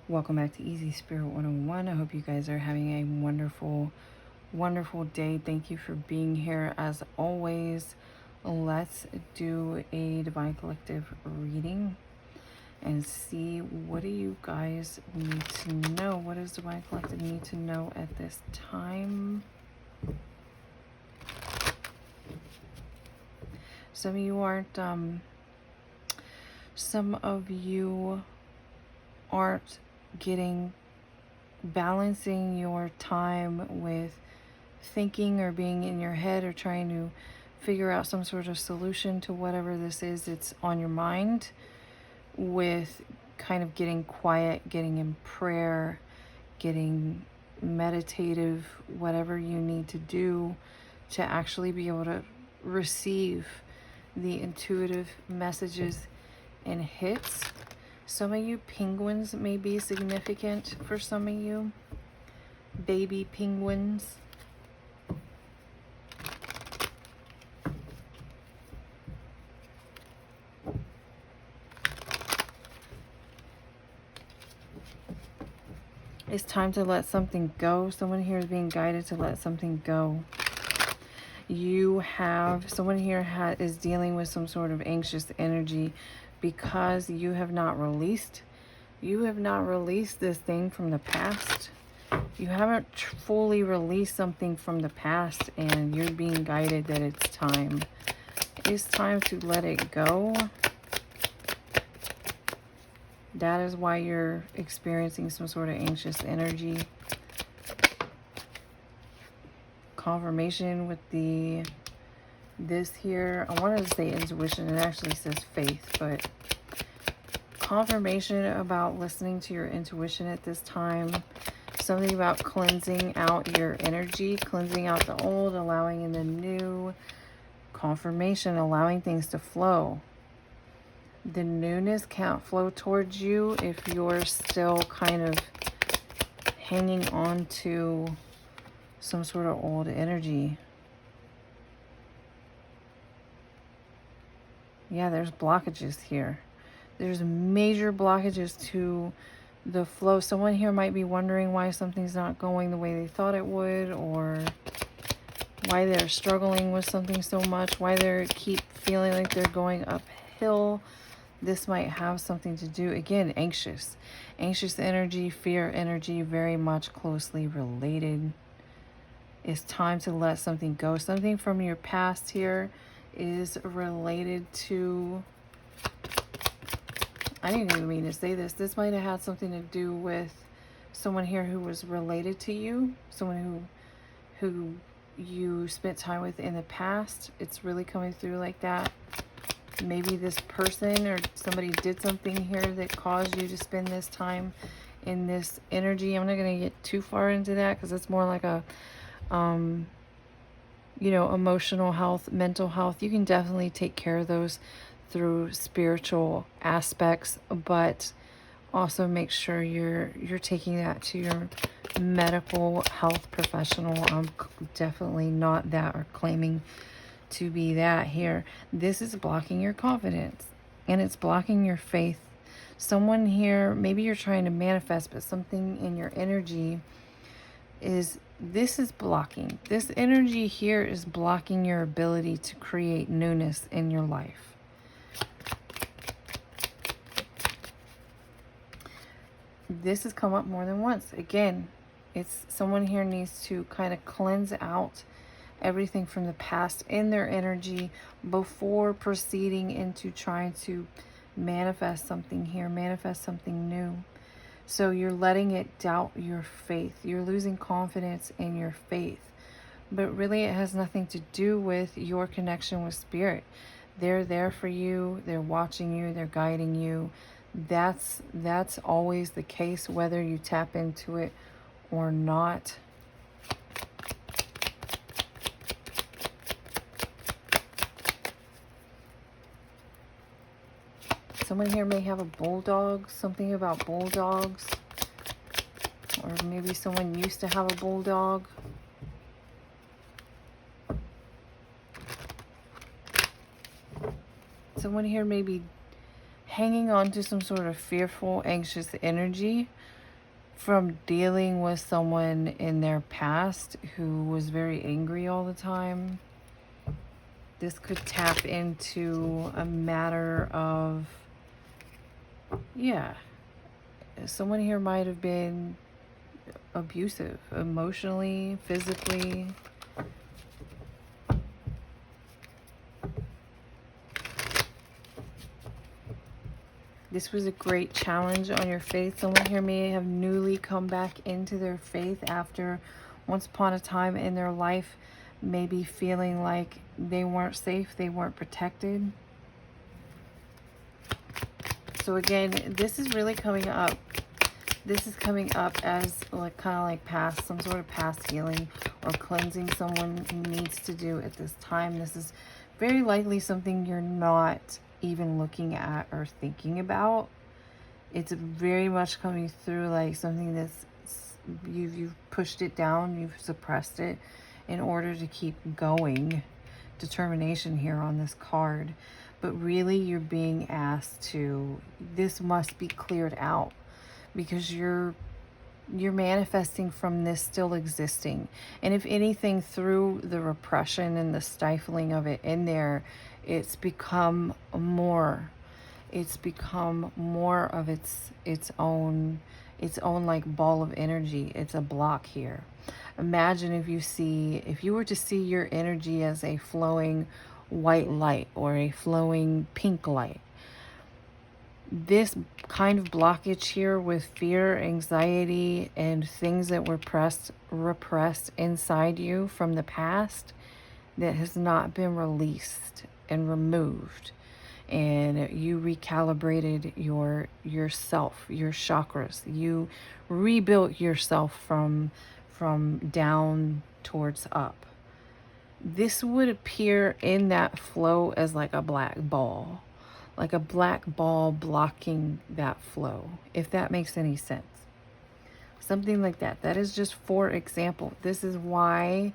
Welcome back to Easy Spirit 101. I hope you guys are having a wonderful, wonderful day. Thank you for being here. As always, let's do a Divine Collective reading and see what do you guys need to know. What does Divine Collective need to know at this time? Some of you aren't balancing your time with thinking or being in your head or trying to figure out some sort of solution to whatever this is it's on your mind, with kind of getting quiet, getting in prayer, getting meditative, whatever you need to do to actually be able to receive the intuitive messages and hits. Some of you, penguins may be significant for some of you. Baby penguins. It's time to let something go. Someone here is being guided to let something go. Someone here is dealing with some sort of anxious energy because you have not released this thing from the past. You haven't fully released something from the past, and you're being guided that it's time. It's time to let it go. That is why you're experiencing some sort of anxious energy. Confirmation with this here. I wanted to say intuition. It actually says faith, but confirmation about listening to your intuition at this time. Something about cleansing out your energy, cleansing out the old, allowing in the new. Confirmation, allowing things to flow. The newness can't flow towards you if you're still kind of hanging on to some sort of old energy. Yeah, there's blockages here. There's major blockages to the flow. Someone here might be wondering why something's not going the way they thought it would, or why they're struggling with something so much, why they keep feeling like they're going uphill. This might have something to do, again, anxious energy, fear energy, very much closely related. It's time to let something go. Something from your past here is related to, I didn't even mean to say this. This might have had something to do with someone here who was related to you, someone who you spent time with in the past. It's really coming through like that. Maybe this person or somebody did something here that caused you to spend this time in this energy. I'm not going to get too far into that because it's more like a emotional health, mental health. You can definitely take care of those through spiritual aspects, but also make sure you're taking that to your medical health professional. I'm definitely not that or claiming to be that here. This is blocking your confidence, and it's blocking your faith. Someone here, maybe you're trying to manifest, but something in your energy is blocking. This energy here is blocking your ability to create newness in your life. This has come up more than once. Again, it's someone here needs to kind of cleanse out everything from the past in their energy before proceeding into trying to manifest something here, manifest something new. So you're letting it doubt your faith. You're losing confidence in your faith. But really it has nothing to do with your connection with spirit. They're there for you. They're watching you. They're guiding you. That's always the case, whether you tap into it or not. Someone here may have a bulldog, something about bulldogs. Or maybe someone used to have a bulldog. Someone here may be hanging on to some sort of fearful, anxious energy from dealing with someone in their past who was very angry all the time. This could tap into a matter of, yeah, someone here might have been abusive emotionally, physically. This was a great challenge on your faith. Someone here may have newly come back into their faith after once upon a time in their life maybe feeling like they weren't safe, they weren't protected. So again, this is really coming up. This is coming up as like kind of like past, some sort of past healing or cleansing someone needs to do at this time. This is very likely something you're not even looking at or thinking about. It's very much coming through like something that's you've pushed it down, you've suppressed it in order to keep going. Determination here on this card, but really you're being asked to, this must be cleared out because you're manifesting from this still existing. And if anything, through the repression and the stifling of it in there, it's become more. It's become more of its own like ball of energy. It's a block here. Imagine if you were to see your energy as a flowing white light or a flowing pink light. This kind of blockage here with fear, anxiety, and things that were repressed inside you from the past that has not been released and removed, and you recalibrated yourself, your chakras. You rebuilt yourself from down towards up. This would appear in that flow as like a black ball. Like a black ball blocking that flow, if that makes any sense. Something like that. That is just for example. This is why,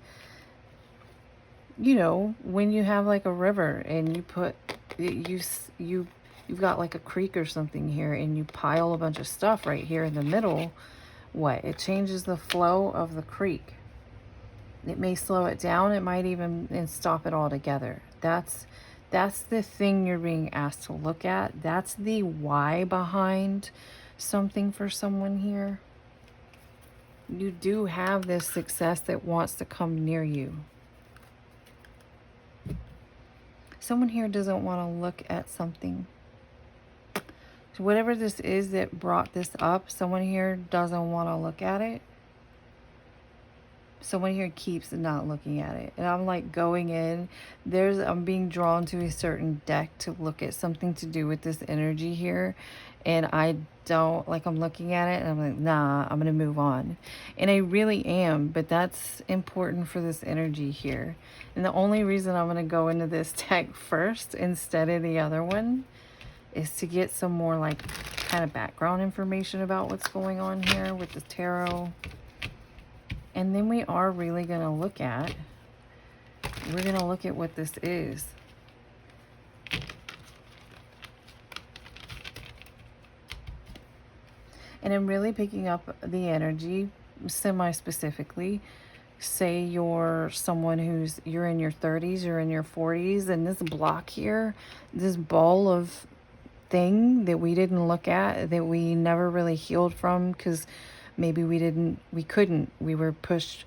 you know, when you have like a river and you put, you've got like a creek or something here and you pile a bunch of stuff right here in the middle, what? It changes the flow of the creek. It may slow it down. It might even stop it altogether. That's the thing you're being asked to look at. That's the why behind something for someone here. You do have this success that wants to come near you. Someone here doesn't want to look at something. So whatever this is that brought this up, someone here doesn't want to look at it. Someone here keeps not looking at it. And I'm like going in, I'm being drawn to a certain deck to look at something to do with this energy here. And I don't, like, I'm looking at it and I'm like, nah, I'm going to move on. And I really am, but that's important for this energy here. And the only reason I'm going to go into this deck first instead of the other one is to get some more like kind of background information about what's going on here with the tarot. And then we are really going to look at, what this is. And I'm really picking up the energy semi-specifically. Say you're someone you're in your 30s, you're in your 40s, and this block here, this ball of thing that we didn't look at, that we never really healed from because maybe we couldn't, we were pushed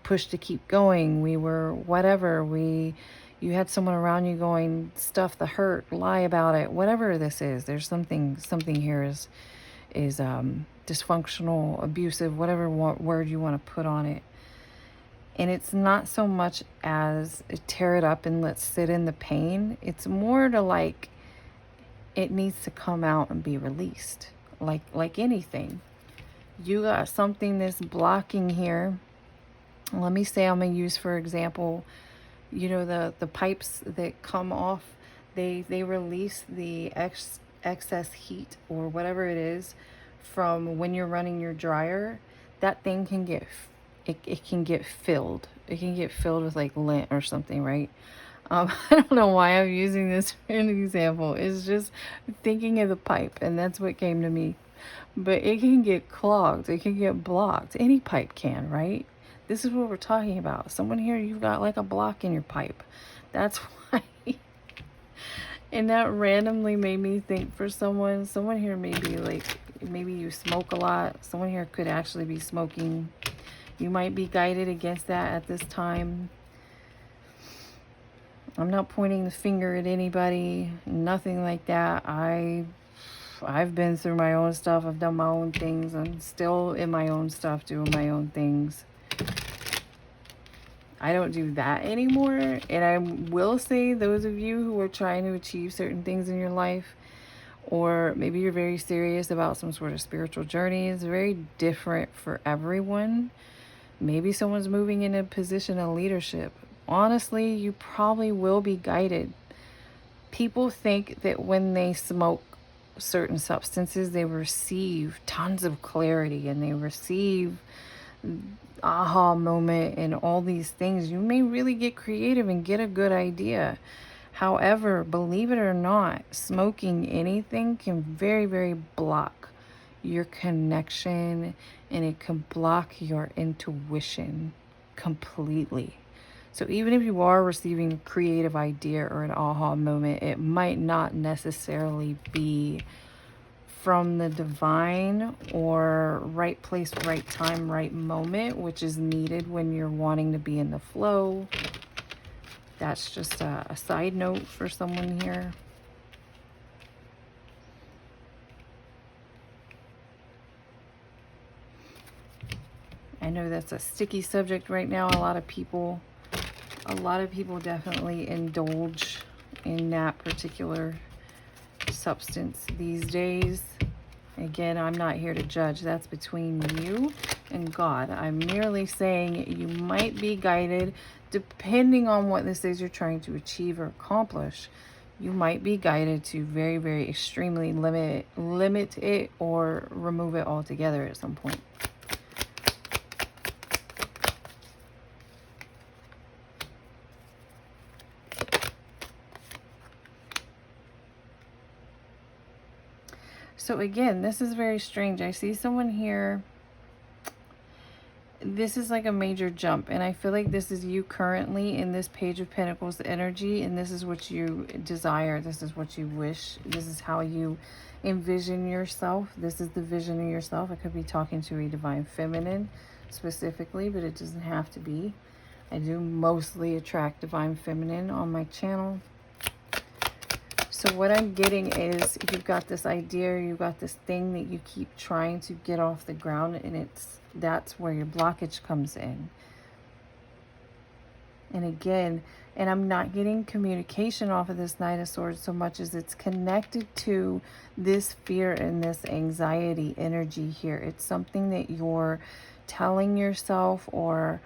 to keep going, we were whatever, you had someone around you going, stuff the hurt, lie about it, whatever this is. There's something here is dysfunctional, abusive, whatever word you want to put on it. And it's not so much as tear it up and let's sit in the pain. It's more to like, it needs to come out and be released, like anything. You got something that's blocking here. Let me say, I'm going to use, for example, you know, the pipes that come off, they release the excess heat or whatever it is from when you're running your dryer. That thing can get, it can get filled. It can get filled with like lint or something, right? I don't know why I'm using this for an example. It's just thinking of the pipe, and that's what came to me. But it can get clogged. It can get blocked. Any pipe can, right? This is what we're talking about. Someone here, you've got like a block in your pipe. That's why. And that randomly made me think for someone here maybe like, maybe you smoke a lot. Someone here could actually be smoking. You might be guided against that at this time. I'm not pointing the finger at anybody, nothing like that. I've been through my own stuff. I've done my own things. I'm still in my own stuff, doing my own things. I don't do that anymore. And I will say, those of you who are trying to achieve certain things in your life, or maybe you're very serious about some sort of spiritual journey, it's very different for everyone. Maybe someone's moving in a position of leadership. Honestly, you probably will be guided. People think that when they smoke certain substances, they receive tons of clarity and they receive aha moment and all these things. You may really get creative and get a good idea. However, believe it or not, smoking anything can very, very block your connection, and it can block your intuition completely. So even if you are receiving a creative idea or an aha moment, it might not necessarily be from the divine or right place, right time, right moment, which is needed when you're wanting to be in the flow. That's just a side note for someone here. I know that's a sticky subject right now. A lot of people definitely indulge in that particular substance these days. Again, I'm not here to judge. That's between you and God. I'm merely saying you might be guided, depending on what this is you're trying to achieve or accomplish. You might be guided to very, very extremely limit it or remove it altogether at some point. So again, this is very strange. I see someone here. This is like a major jump, and I feel like this is you currently in this Page of Pentacles energy, and this is what you desire. This is what you wish. This is how you envision yourself. This is the vision of yourself. I could be talking to a divine feminine specifically, but it doesn't have to be. I do mostly attract divine feminine on my channel. So what I'm getting is, you've got this idea, you've got this thing that you keep trying to get off the ground, and that's where your blockage comes in. And again, and I'm not getting communication off of this Knight of Swords so much as it's connected to this fear and this anxiety energy here. It's something that you're telling yourself, or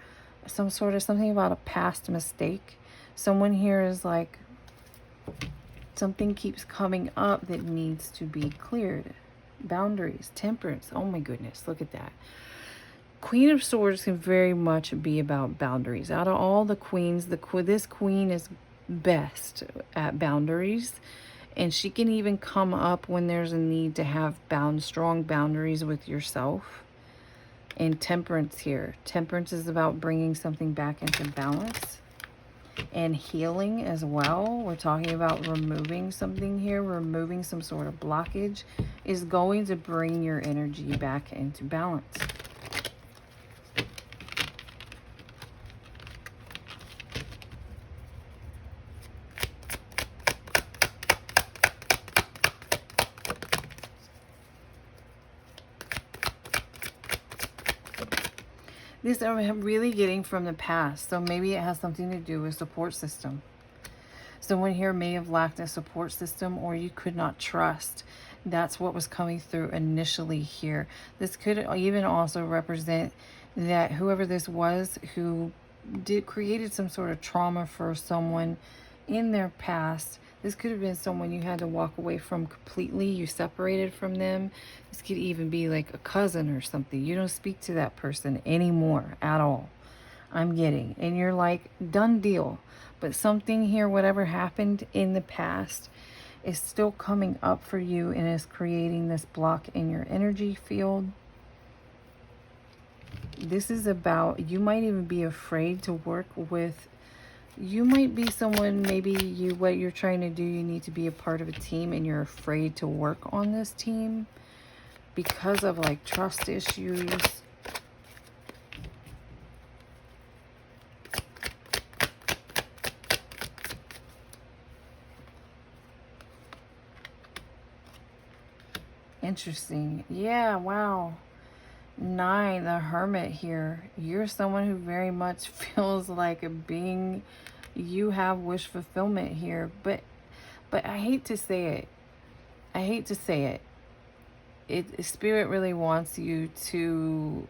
something about a past mistake. Someone here is like, something keeps coming up that needs to be cleared. Boundaries, temperance. Oh my goodness, look at that. Queen of Swords can very much be about boundaries. Out of all the queens, this queen is best at boundaries. And she can even come up when there's a need to have strong boundaries with yourself. And temperance here. Temperance is about bringing something back into balance. And healing as well. We're talking about removing something here. Removing some sort of blockage is going to bring your energy back into balance. This I'm really getting from the past. So maybe it has something to do with support system. Someone here may have lacked a support system, or you could not trust. That's what was coming through initially here. This could even also represent that whoever this was who created some sort of trauma for someone in their past. This could have been someone you had to walk away from completely. You separated from them. This could even be like a cousin or something. You don't speak to that person anymore at all. I'm getting. And you're like, done deal. But something here, whatever happened in the past, is still coming up for you and is creating this block in your energy field. This is about, you might even be afraid to work with, you might be someone, maybe what you're trying to do, you need to be a part of a team and you're afraid to work on this team because of like trust issues. Interesting. Yeah, wow. 9, the Hermit here. You're someone who very much feels like being, you have wish fulfillment here, but I hate to say it. I hate to say it. Spirit really wants you to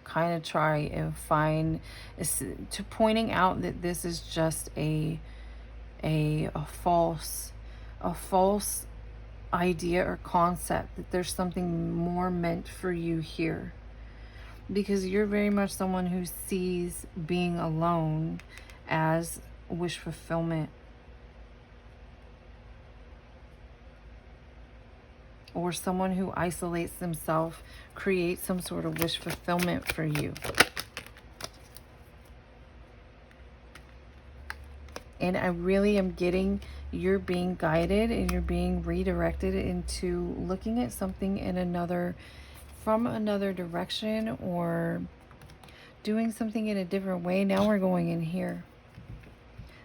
kind of try and find, to pointing out that this is just a false idea or concept, that there's something more meant for you here. Because you're very much someone who sees being alone as wish fulfillment. Or someone who isolates themselves, creates some sort of wish fulfillment for you. And I really am getting, you're being guided and you're being redirected into looking at something in another, from another direction, or doing something in a different way. Now we're going in here.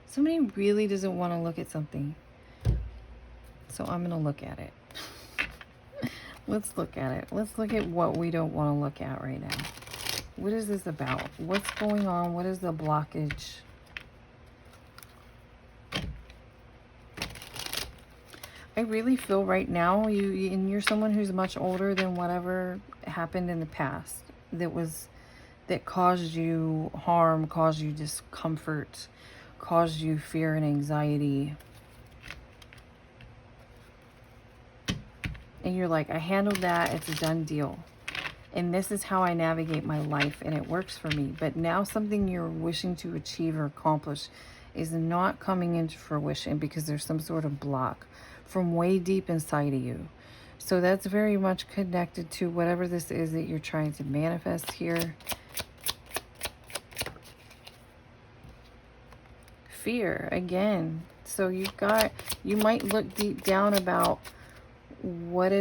Somebody really doesn't want to look at something. So I'm going to look at it. Let's look at it. Let's look at what we don't want to look at right now. What is this about? What's going on? What is the blockage? I really feel right now you're someone who's much older than whatever happened in the past that caused you harm, caused you discomfort, caused you fear and anxiety. And you're like, I handled that, it's a done deal. And this is how I navigate my life and it works for me. But now something you're wishing to achieve or accomplish is not coming into fruition because there's some sort of block from way deep inside of you. So that's very much connected to whatever this is that you're trying to manifest here. Fear, again. So you might look deep down about what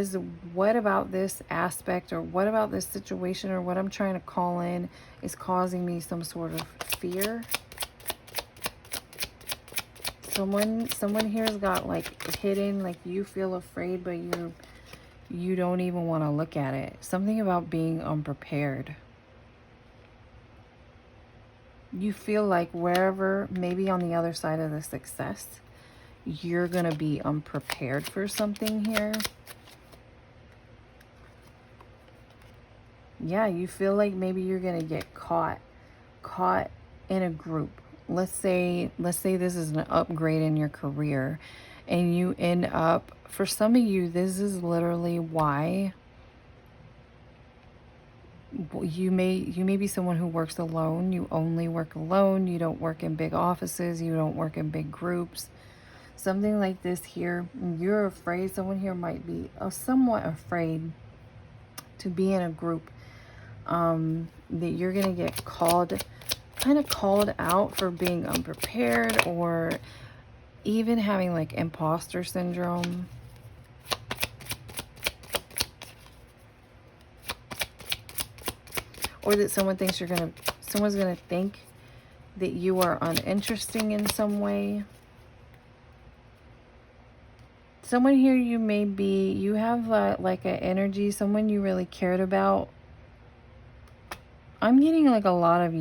about this aspect, or what about this situation, or what I'm trying to call in is causing me some sort of fear. Someone here has got like hidden, like you feel afraid, but you don't even want to look at it. Something about being unprepared. You feel like wherever, maybe on the other side of the success, you're going to be unprepared for something here. Yeah, you feel like maybe you're going to get caught in a group. Let's say this is an upgrade in your career and you end up, for some of you, this is literally why you may be someone who works alone. You only work alone. You don't work in big offices. You don't work in big groups. Something like this here, you're afraid. Someone here might be somewhat afraid to be in a group, that you're going to get kind of called out for being unprepared, or even having like imposter syndrome. Or that someone's going to think that you are uninteresting in some way. Someone here, you have like an energy, someone you really cared about. I'm getting like a lot of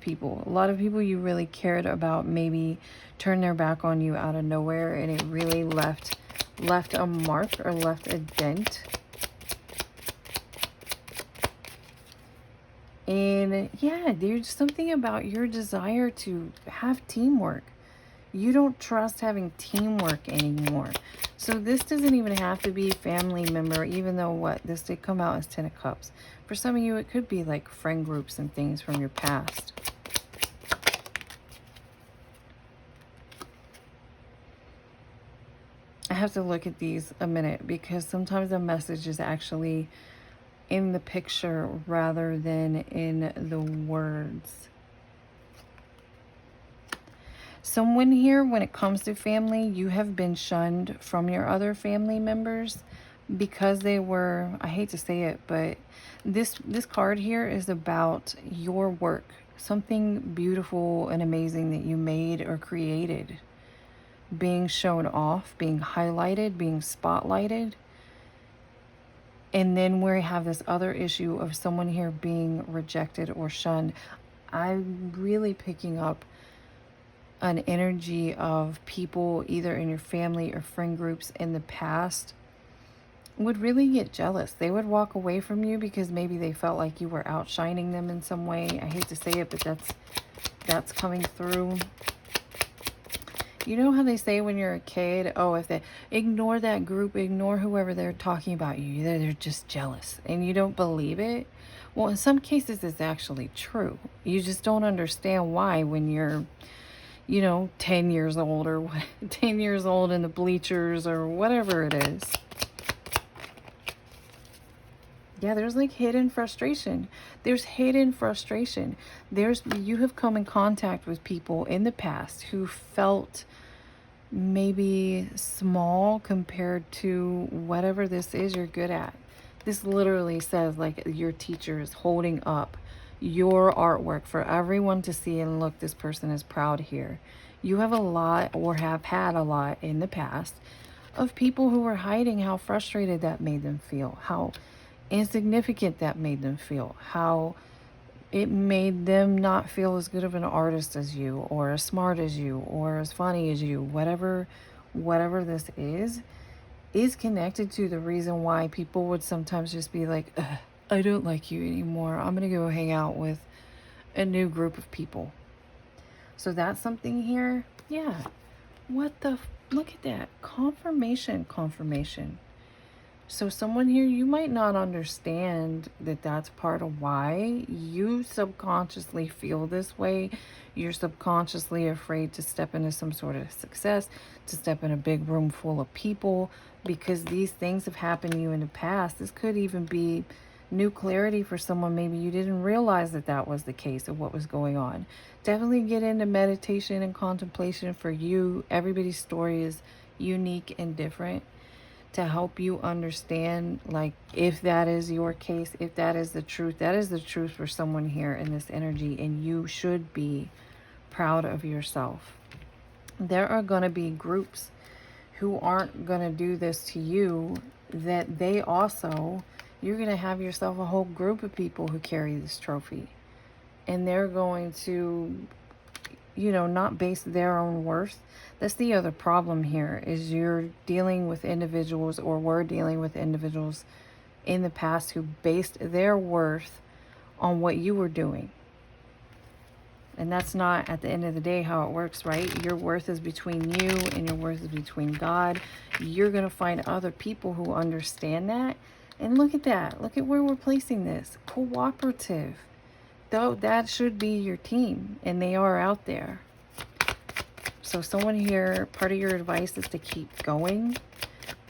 people you really cared about maybe turned their back on you out of nowhere, and it really left a mark or left a dent. And yeah, there's something about your desire to have teamwork. You don't trust having teamwork anymore. So this doesn't even have to be family member, even though what this did come out as 10 of Cups. For some of you, it could be like friend groups and things from your past. I have to look at these a minute because sometimes the message is actually in the picture rather than in the words. Someone here, when it comes to family, you have been shunned from your other family members because they were, I hate to say it, but this card here is about your work, something beautiful and amazing that you made or created, being shown off, being highlighted, being spotlighted. And then we have this other issue of someone here being rejected or shunned. I'm really picking up an energy of people either in your family or friend groups in the past would really get jealous. They would walk away from you because maybe they felt like you were outshining them in some way. I hate to say it, but that's coming through. You know how they say when you're a kid, oh, if they ignore that group, ignore whoever they're talking about you, they're just jealous, and you don't believe it. Well, in some cases it's actually true. You just don't understand why when you're, you know, 10 years old or 10 years old in the bleachers or whatever it is. Yeah, there's like hidden frustration. There's hidden frustration. You have come in contact with people in the past who felt maybe small compared to whatever this is you're good at. This literally says like your teacher is holding up your artwork for everyone to see and look, this person is proud here. You have a lot, or have had a lot in the past, of people who were hiding how frustrated that made them feel, how insignificant that made them feel, how it made them not feel as good of an artist as you, or as smart as you, or as funny as you. Whatever this is connected to the reason why people would sometimes just be like, I don't like you anymore. I'm going to go hang out with a new group of people. So that's something here. Yeah. Look at that. Confirmation. So someone here, you might not understand that that's part of why you subconsciously feel this way. You're subconsciously afraid to step into some sort of success, to step in a big room full of people, because these things have happened to you in the past. This could even be new clarity for someone. Maybe you didn't realize that that was the case of what was going on. Definitely get into meditation and contemplation for you. Everybody's story is unique and different, to help you understand, like, if that is your case, if that is the truth for someone here in this energy, and you should be proud of yourself. There are going to be groups who aren't going to do this to you, that they also, you're going to have yourself a whole group of people who carry this trophy, and they're going to, you know, not base their own worth. That's the other problem here, is you're dealing with individuals, or were dealing with individuals in the past who based their worth on what you were doing. And that's not, at the end of the day, how it works, right? Your worth is between you, and your worth is between God. You're going to find other people who understand that. And look at that. Look at where we're placing this. Cooperative. Though that should be your team, and they are out there. So someone here, part of your advice is to keep going,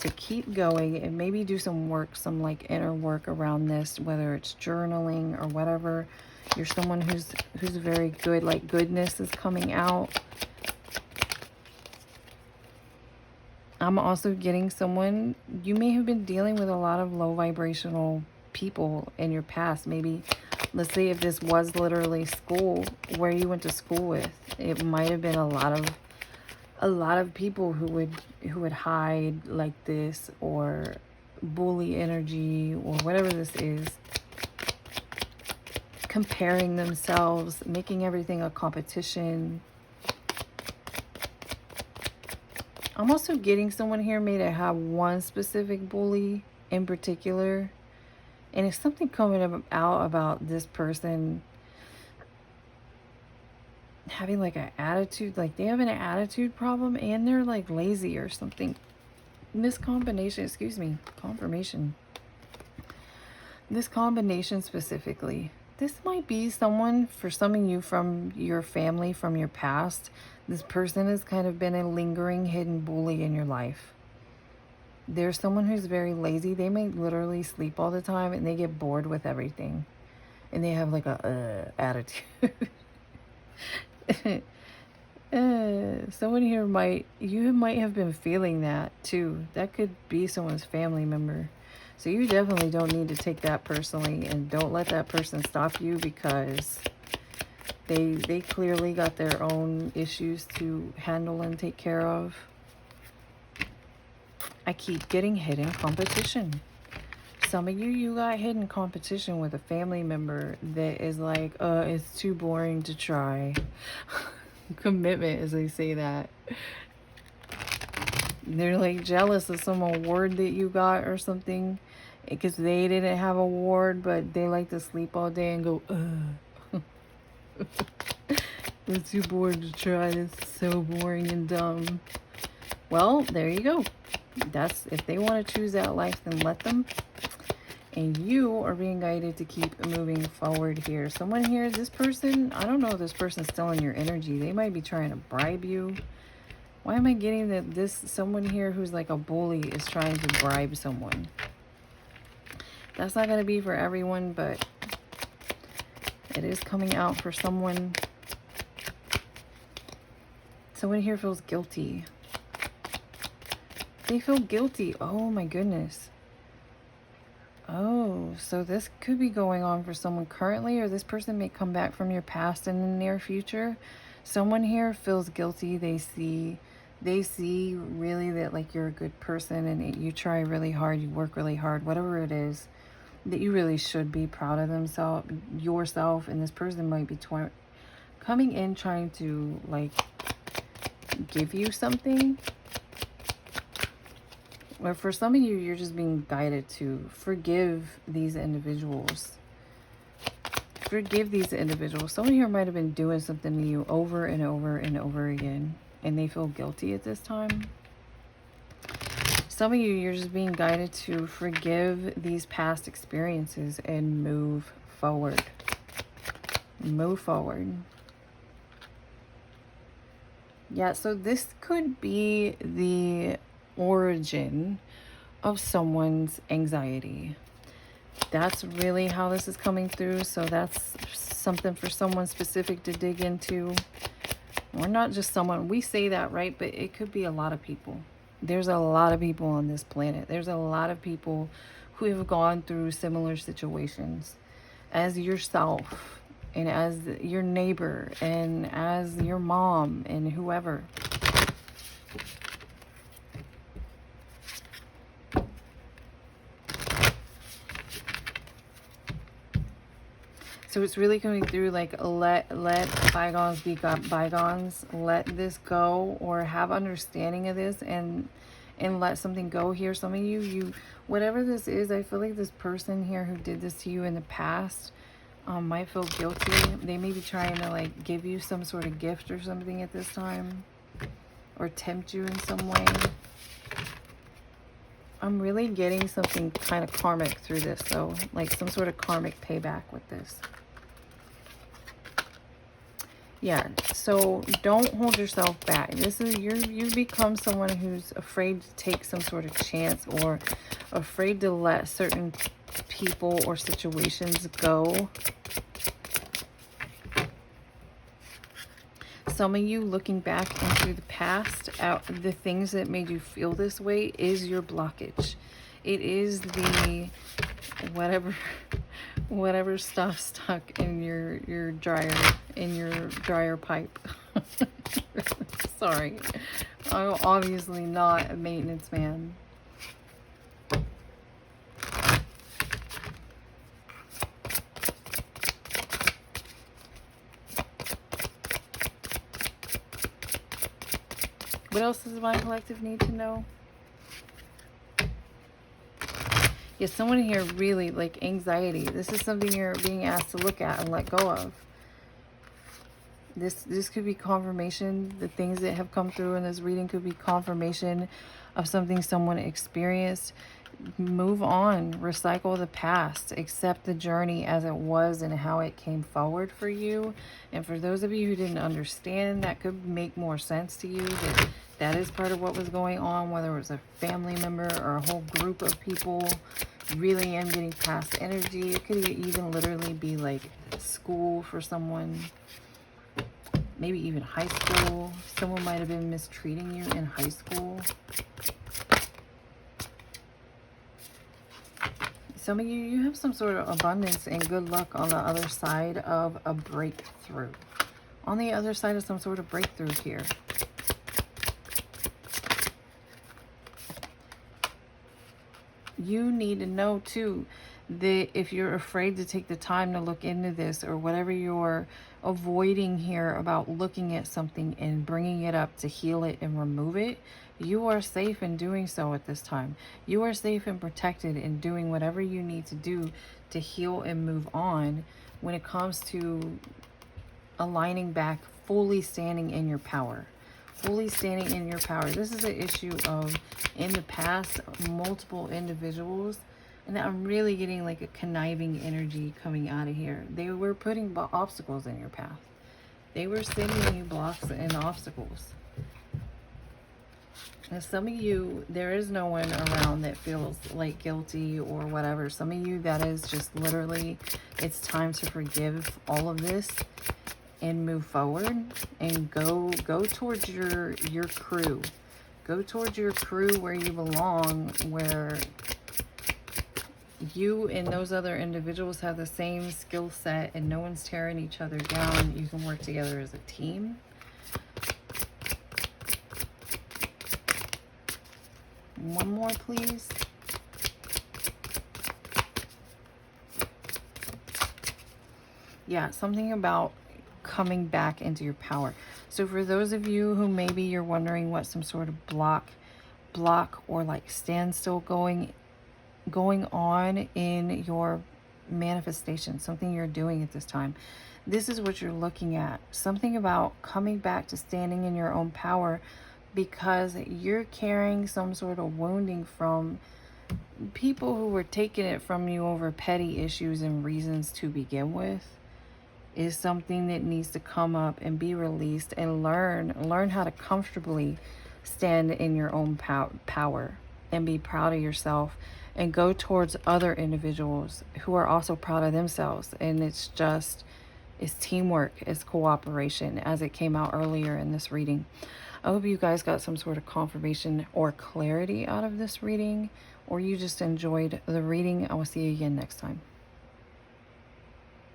and maybe do some work, some like inner work around this, whether it's journaling or whatever. You're someone who's very good, like goodness is coming out. I'm also getting someone, you may have been dealing with a lot of low vibrational people in your past. Maybe, let's say if this was literally school, where you went to school with, it might have been a lot of people who would hide like this, or bully energy, or whatever this is, comparing themselves, making everything a competition. I'm also getting someone here may have one specific bully in particular, and if something coming out about this person having like an attitude, like they have an attitude problem, and they're like lazy or something. this combination, excuse me, confirmation. This combination specifically, this might be someone, for some of you, from your family, from your past. This person has kind of been a lingering hidden bully in your life. There's someone who's very lazy. They may literally sleep all the time and they get bored with everything. And they have like a attitude. Someone here you might have been feeling that too. That could be someone's family member. So you definitely don't need to take that personally, and don't let that person stop you, because they clearly got their own issues to handle and take care of. I keep getting hidden competition. Some of you got hidden competition with a family member that is like, it's too boring to try. Commitment, as they say that. They're like jealous of some award that you got or something, because they didn't have a award, but they like to sleep all day and go, it's too boring to try. It's so boring and dumb. Well, there you go. That's, if they want to choose that life, then let them. And you are being guided to keep moving forward here. Someone here, this person, I don't know if this person's still in your energy. They might be trying to bribe you. Why am I getting that this someone here who's like a bully is trying to bribe someone? That's not going to be for everyone, but it is coming out for someone. Someone here feels guilty. They feel guilty. Oh my goodness. Oh, so this could be going on for someone currently, or this person may come back from your past in the near future. Someone here feels guilty. They see really that like you're a good person, and you try really hard, you work really hard, whatever it is, that you really should be proud of yourself. And this person might be coming in trying to like give you something. Or for some of you, you're just being guided to forgive these individuals. Forgive these individuals. Someone here might have been doing something to you over and over and over again, and they feel guilty at this time. Some of you, you're just being guided to forgive these past experiences and move forward. Move forward. Yeah, so this could be the origin of someone's anxiety. That's really how this is coming through. So that's something for someone specific to dig into. Or not just someone. We say that, right? But it could be a lot of people. There's a lot of people on this planet. There's a lot of people who have gone through similar situations as yourself, and as your neighbor, and as your mom, and whoever. So it's really coming through like, let bygones be bygones. Let this go, or have understanding of this, and let something go here. Some of you, whatever this is, I feel like this person here who did this to you in the past might feel guilty. They may be trying to like give you some sort of gift or something at this time, or tempt you in some way. I'm really getting something kind of karmic through this, so like some sort of karmic payback with this. Yeah, so don't hold yourself back. This is you've become someone who's afraid to take some sort of chance, or afraid to let certain people or situations go. Some of you, looking back into the past, the things that made you feel this way is your blockage. It is the whatever stuff stuck in your dryer pipe. Sorry, I'm obviously not a maintenance man. What else does my collective need to know? Yeah, someone here really like anxiety. This is something you're being asked to look at and let go of. This could be confirmation. The things that have come through in this reading could be confirmation of something someone experienced. Move on, recycle the past, accept the journey as it was and how it came forward for you. And for those of you who didn't understand, that could make more sense to you, that that is part of what was going on, whether it was a family member or a whole group of people. Really am getting past energy. It could even literally be like school for someone, maybe even high school. Someone might have been mistreating you in high school. Some of you have some sort of abundance and good luck on the other side of a breakthrough. On the other side of some sort of breakthrough here. You need to know too that if you're afraid to take the time to look into this, or whatever you're avoiding here about looking at something and bringing it up to heal it and remove it, you are safe in doing so at this time. You are safe and protected in doing whatever you need to do to heal and move on when it comes to aligning back, fully standing in your power. Fully standing in your power. This is an issue of, in the past, multiple individuals, and I'm really getting like a conniving energy coming out of here. They were putting obstacles in your path. They were sending you blocks and obstacles. And some of you, there is no one around that feels like guilty or whatever. Some of you, that is just literally, it's time to forgive all of this and move forward and go towards your crew. Go towards your crew where you belong, where you and those other individuals have the same skill set and no one's tearing each other down. You can work together as a team. One more, please. Yeah, something about coming back into your power. So for those of you who maybe you're wondering what some sort of block or like standstill going on in your manifestation, something you're doing at this time, this is what you're looking at. Something about coming back to standing in your own power, because you're carrying some sort of wounding from people who were taking it from you over petty issues and reasons to begin with. Is something that needs to come up and be released, and learn how to comfortably stand in your own power and be proud of yourself, and go towards other individuals who are also proud of themselves. And it's teamwork, it's cooperation, as it came out earlier in this reading. I hope you guys got some sort of confirmation or clarity out of this reading, or you just enjoyed the reading. I will see you again next time.